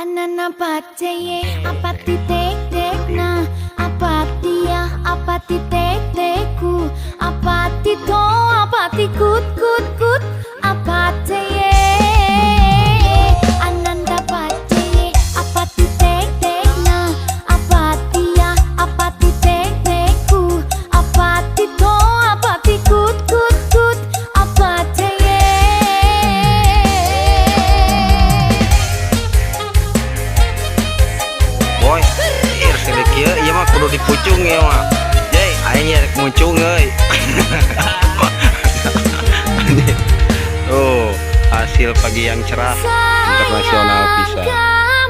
Anana pacaye apa titik na apa dia apa titik ku apa tito apa tikut kut kut apa caye ananda pacaye apa titik na apa dia apa titik ku apa tito apa tikut kut kut apa caye. Boy, kia iya mah kudu dipucung ya mah. Jay, aing ya muncung euy. Tuh, hasil pagi yang cerah internasional bisa.